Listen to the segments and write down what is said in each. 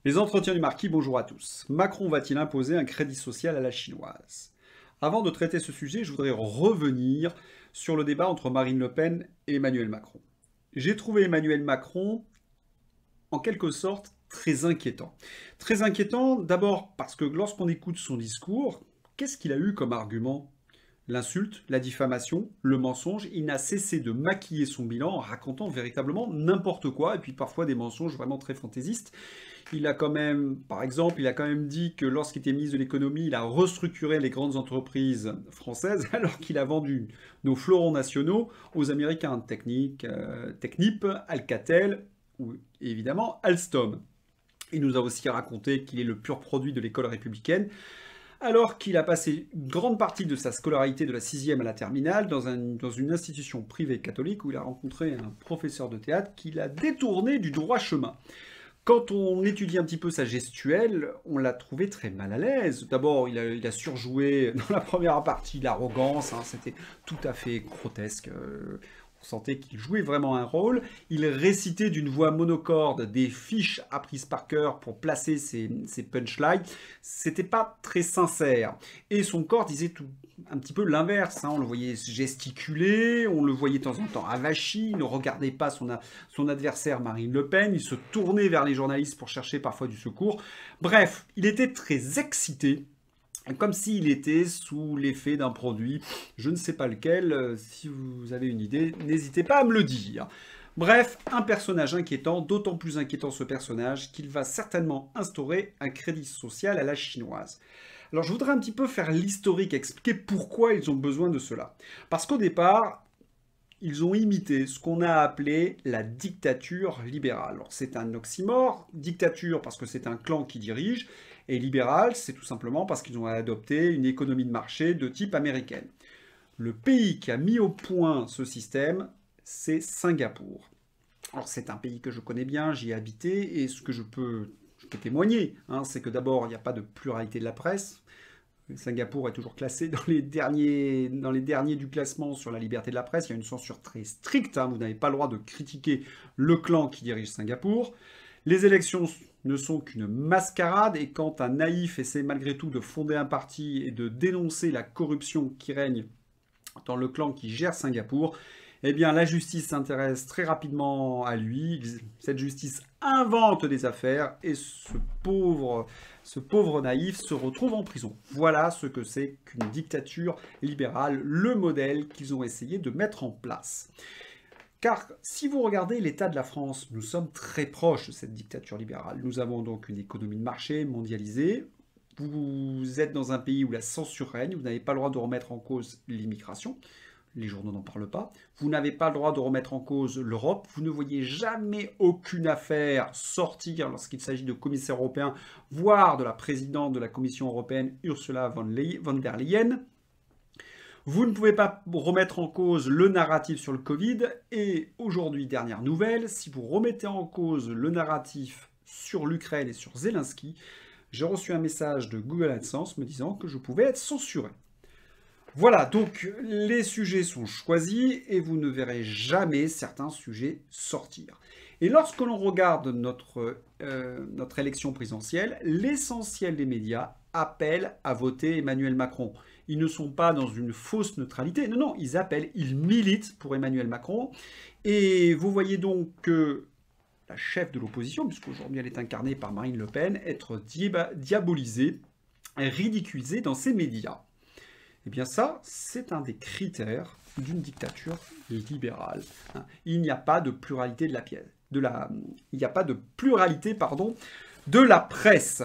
Les entretiens du marquis, bonjour à tous. Macron va-t-il imposer un crédit social à la chinoise? Avant de traiter ce sujet, je voudrais revenir sur le débat entre Marine Le Pen et Emmanuel Macron. J'ai trouvé Emmanuel Macron, en quelque sorte, très inquiétant. Très inquiétant, d'abord parce que lorsqu'on écoute son discours, qu'est-ce qu'il a eu comme argument? L'insulte, la diffamation, le mensonge. Il n'a cessé de maquiller son bilan en racontant véritablement n'importe quoi, et puis parfois des mensonges vraiment très fantaisistes. Il a quand même, par exemple, il a quand même dit que lorsqu'il était ministre de l'économie, il a restructuré les grandes entreprises françaises alors qu'il a vendu nos fleurons nationaux aux Américains, Technip, Alcatel ou évidemment Alstom. Il nous a aussi raconté qu'il est le pur produit de l'école républicaine, alors qu'il a passé une grande partie de sa scolarité de la 6e à la terminale dans une institution privée catholique où il a rencontré un professeur de théâtre qui l'a détourné du droit chemin. Quand on étudie un petit peu sa gestuelle, on l'a trouvé très mal à l'aise. D'abord, il a surjoué dans la première partie l'arrogance, hein, c'était tout à fait grotesque. On sentait qu'il jouait vraiment un rôle. Il récitait d'une voix monocorde des fiches apprises par cœur pour placer ses punchlines. C'était pas très sincère. Et son corps disait tout un petit peu l'inverse. Hein. On le voyait gesticuler, on le voyait de temps en temps avachi, il ne regardait pas son adversaire Marine Le Pen, il se tournait vers les journalistes pour chercher parfois du secours. Bref, il était très excité, comme s'il était sous l'effet d'un produit, je ne sais pas lequel. Si vous avez une idée, n'hésitez pas à me le dire. Bref, un personnage inquiétant, d'autant plus inquiétant ce personnage qu'il va certainement instaurer un crédit social à la chinoise. Alors je voudrais un petit peu faire l'historique, expliquer pourquoi ils ont besoin de cela. Parce qu'au départ, ils ont imité ce qu'on a appelé la dictature libérale. Alors c'est un oxymore, dictature parce que c'est un clan qui dirige, et libéral c'est tout simplement parce qu'ils ont adopté une économie de marché de type américaine. Le pays qui a mis au point ce système, c'est Singapour. Alors c'est un pays que je connais bien, j'y ai habité, et ce que je peux témoigner, hein, c'est que d'abord il n'y a pas de pluralité de la presse. Singapour est toujours classé dans les derniers du classement sur la liberté de la presse. Il y a une censure très stricte, hein. Vous n'avez pas le droit de critiquer le clan qui dirige Singapour. Les élections ne sont qu'une mascarade, et quand un naïf essaie malgré tout de fonder un parti et de dénoncer la corruption qui règne dans le clan qui gère Singapour, eh bien la justice s'intéresse très rapidement à lui. Cette justice invente des affaires et ce pauvre naïf se retrouve en prison. Voilà ce que c'est qu'une dictature libérale, le modèle qu'ils ont essayé de mettre en place. Car si vous regardez l'état de la France, nous sommes très proches de cette dictature libérale. Nous avons donc une économie de marché mondialisée. Vous êtes dans un pays où la censure règne, vous n'avez pas le droit de remettre en cause l'immigration. Les journaux n'en parlent pas. Vous n'avez pas le droit de remettre en cause l'Europe. Vous ne voyez jamais aucune affaire sortir lorsqu'il s'agit de commissaires européens, voire de la présidente de la Commission européenne, Ursula von der Leyen. Vous ne pouvez pas remettre en cause le narratif sur le Covid. Et aujourd'hui, dernière nouvelle, si vous remettez en cause le narratif sur l'Ukraine et sur Zelensky, j'ai reçu un message de Google AdSense me disant que je pouvais être censuré. Voilà, donc les sujets sont choisis et vous ne verrez jamais certains sujets sortir. Et lorsque l'on regarde notre élection présidentielle, l'essentiel des médias appellent à voter Emmanuel Macron. Ils ne sont pas dans une fausse neutralité, non, ils appellent, ils militent pour Emmanuel Macron. Et vous voyez donc que la chef de l'opposition, puisqu'aujourd'hui elle est incarnée par Marine Le Pen, être diabolisée, ridiculisée dans ces médias. Eh bien ça, c'est un des critères d'une dictature libérale. Il n'y a pas de pluralité de la presse.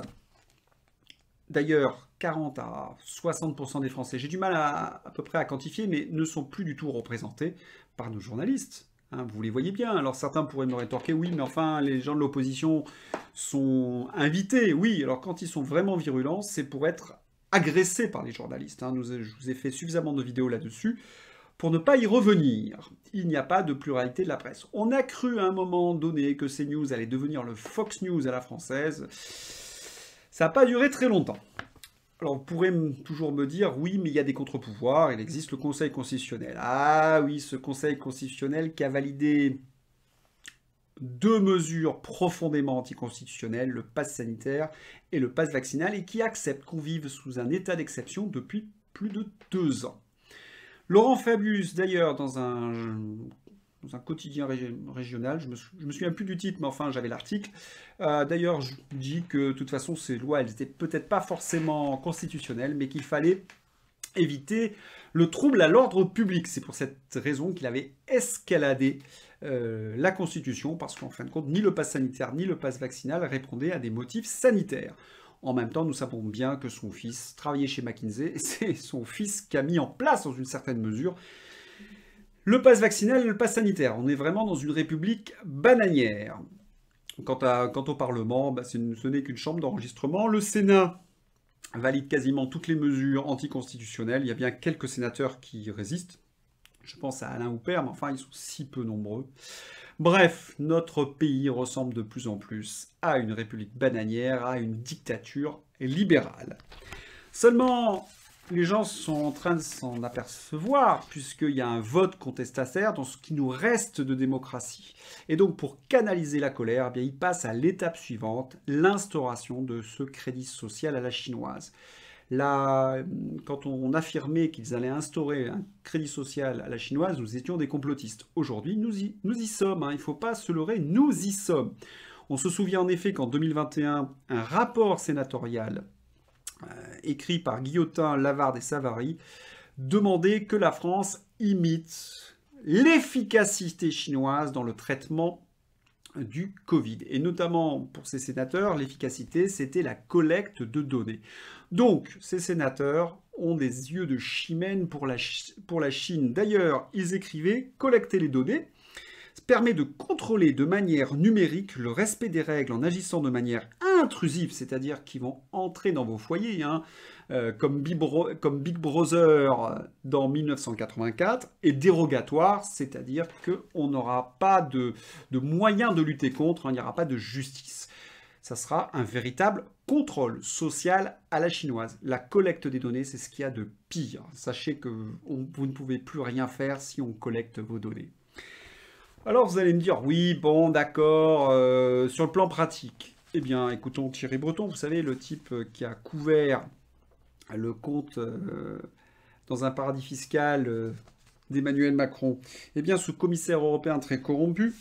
D'ailleurs, 40 à 60% des Français, j'ai du mal à peu près à quantifier, mais ne sont plus du tout représentés par nos journalistes. Vous les voyez bien. Alors certains pourraient me rétorquer, oui, mais enfin, les gens de l'opposition sont invités. Oui, alors quand ils sont vraiment virulents, c'est pour être agressé par les journalistes. Je vous ai fait suffisamment de vidéos là-dessus pour ne pas y revenir. Il n'y a pas de pluralité de la presse. On a cru à un moment donné que CNews allait devenir le Fox News à la française. Ça n'a pas duré très longtemps. Alors vous pourrez toujours me dire, oui, mais il y a des contre-pouvoirs, il existe le Conseil constitutionnel. Ah oui, ce Conseil constitutionnel qui a validé deux mesures profondément anticonstitutionnelles, le pass sanitaire et le pass vaccinal, et qui acceptent qu'on vive sous un état d'exception depuis plus de 2 ans. Laurent Fabius, d'ailleurs, dans un quotidien régional, je me souviens plus du titre, mais enfin j'avais l'article, d'ailleurs je dis que de toute façon ces lois, elles n'étaient peut-être pas forcément constitutionnelles, mais qu'il fallait éviter le trouble à l'ordre public. C'est pour cette raison qu'il avait escaladé la Constitution, parce qu'en fin de compte, ni le pass sanitaire ni le pass vaccinal répondaient à des motifs sanitaires. En même temps, nous savons bien que son fils travaillait chez McKinsey, et c'est son fils qui a mis en place, dans une certaine mesure, le pass vaccinal et le pass sanitaire. On est vraiment dans une république bananière. Quant au Parlement, ce n'est qu'une chambre d'enregistrement. Le Sénat valide quasiment toutes les mesures anticonstitutionnelles. Il y a bien quelques sénateurs qui résistent. Je pense à Alain Houpert, mais enfin, ils sont si peu nombreux. Bref, notre pays ressemble de plus en plus à une république bananière, à une dictature libérale. Seulement, les gens sont en train de s'en apercevoir, puisqu'il y a un vote contestataire dans ce qui nous reste de démocratie. Et donc, pour canaliser la colère, eh bien, ils passent à l'étape suivante, l'instauration de ce crédit social à la chinoise. Là, quand on affirmait qu'ils allaient instaurer un crédit social à la chinoise, nous étions des complotistes. Aujourd'hui, nous y sommes, il ne faut pas se leurrer, nous y sommes. On se souvient en effet qu'en 2021, un rapport sénatorial écrit par Guillotin, Lavarde et Savary demandait que la France imite l'efficacité chinoise dans le traitement du Covid. Et notamment pour ces sénateurs, l'efficacité, c'était la collecte de données. Donc, ces sénateurs ont des yeux de chimène pour la Chine. D'ailleurs, ils écrivaient « Collecter les données permet de contrôler de manière numérique le respect des règles en agissant de manière intrusive, c'est-à-dire qu'ils vont entrer dans vos foyers, comme Big Brother dans 1984, et dérogatoire, c'est-à-dire qu'on n'aura pas de moyens de lutter contre, il n'y aura pas de justice. Ça sera un véritable contrôle social à la chinoise. La collecte des données, c'est ce qu'il y a de pire. Sachez que vous ne pouvez plus rien faire si on collecte vos données. Alors vous allez me dire, oui, bon, d'accord, sur le plan pratique. Eh bien, écoutons Thierry Breton, vous savez, le type qui a couvert le compte dans un paradis fiscal d'Emmanuel Macron. Eh bien, ce commissaire européen très corrompu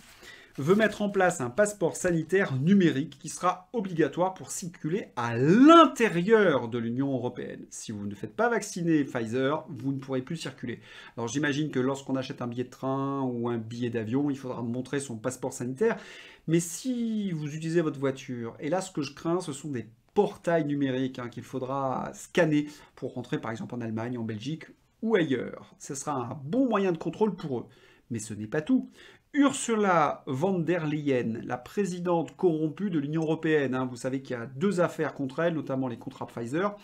veut mettre en place un passeport sanitaire numérique qui sera obligatoire pour circuler à l'intérieur de l'Union européenne. Si vous ne faites pas vacciner Pfizer, vous ne pourrez plus circuler. Alors j'imagine que lorsqu'on achète un billet de train ou un billet d'avion, il faudra montrer son passeport sanitaire. Mais si vous utilisez votre voiture, et là ce que je crains, ce sont des portails numériques qu'il faudra scanner pour rentrer par exemple en Allemagne, en Belgique ou ailleurs. Ce sera un bon moyen de contrôle pour eux. Mais ce n'est pas tout. Ursula von der Leyen, la présidente corrompue de l'Union européenne, vous savez qu'il y a 2 affaires contre elle, notamment les contrats Pfizer,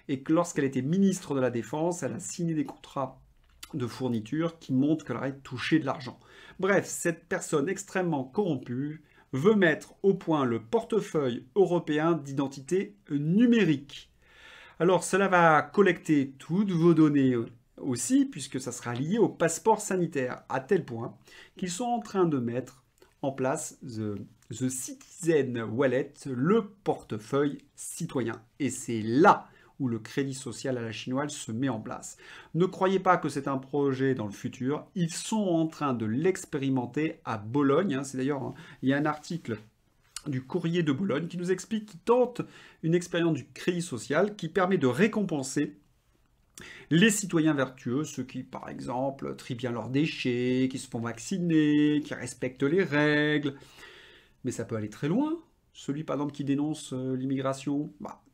et que lorsqu'elle était ministre de la Défense, elle a signé des contrats de fourniture qui montrent qu'elle aurait touché de l'argent. Bref, cette personne extrêmement corrompue veut mettre au point le portefeuille européen d'identité numérique. Alors cela va collecter toutes vos données aussi, puisque ça sera lié au passeport sanitaire, à tel point qu'ils sont en train de mettre en place The Citizen Wallet, le portefeuille citoyen. Et c'est là où le crédit social à la chinoise se met en place. Ne croyez pas que c'est un projet dans le futur, ils sont en train de l'expérimenter à Bologne. C'est d'ailleurs, il y a un article du Courrier de Bologne qui nous explique qu'ils tentent une expérience du crédit social qui permet de récompenser les citoyens vertueux, ceux qui, par exemple, trient bien leurs déchets, qui se font vacciner, qui respectent les règles. Mais ça peut aller très loin. Celui, par exemple, qui dénonce l'immigration,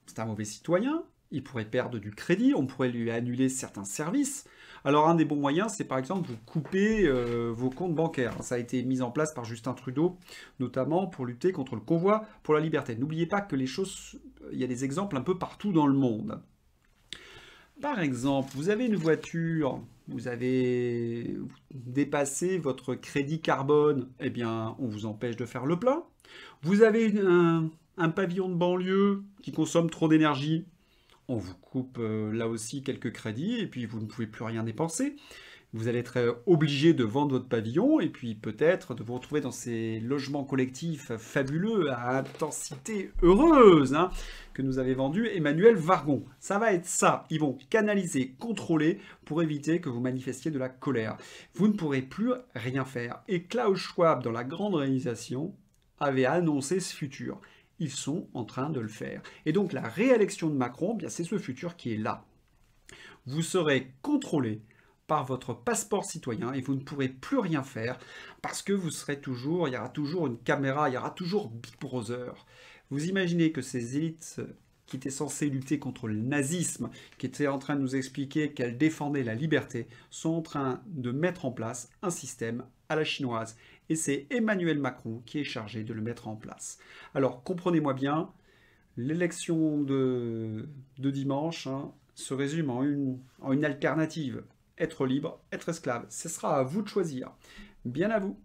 c'est un mauvais citoyen. Il pourrait perdre du crédit, on pourrait lui annuler certains services. Alors, un des bons moyens, c'est par exemple vous couper vos comptes bancaires. Ça a été mis en place par Justin Trudeau, notamment pour lutter contre le convoi pour la liberté. N'oubliez pas que il y a des exemples un peu partout dans le monde. Par exemple, vous avez une voiture, vous avez dépassé votre crédit carbone, eh bien, on vous empêche de faire le plein. Vous avez un pavillon de banlieue qui consomme trop d'énergie, On vous coupe là aussi quelques crédits et puis vous ne pouvez plus rien dépenser. Vous allez être obligé de vendre votre pavillon et puis peut-être de vous retrouver dans ces logements collectifs fabuleux à intensité heureuse hein, que nous avait vendu Emmanuel Vargon. Ça va être ça. Ils vont canaliser, contrôler pour éviter que vous manifestiez de la colère. Vous ne pourrez plus rien faire. Et Klaus Schwab, dans la grande réalisation, avait annoncé ce futur. Ils sont en train de le faire. Et donc la réélection de Macron, bien c'est ce futur qui est là. Vous serez contrôlé par votre passeport citoyen et vous ne pourrez plus rien faire parce que vous serez toujours, il y aura toujours une caméra, il y aura toujours Big Brother. Vous imaginez que ces élites qui étaient censées lutter contre le nazisme, qui étaient en train de nous expliquer qu'elles défendaient la liberté, sont en train de mettre en place un système à la chinoise. Et c'est Emmanuel Macron qui est chargé de le mettre en place. Alors comprenez-moi bien, l'élection de dimanche hein, se résume en une alternative. Être libre, être esclave. Ce sera à vous de choisir. Bien à vous.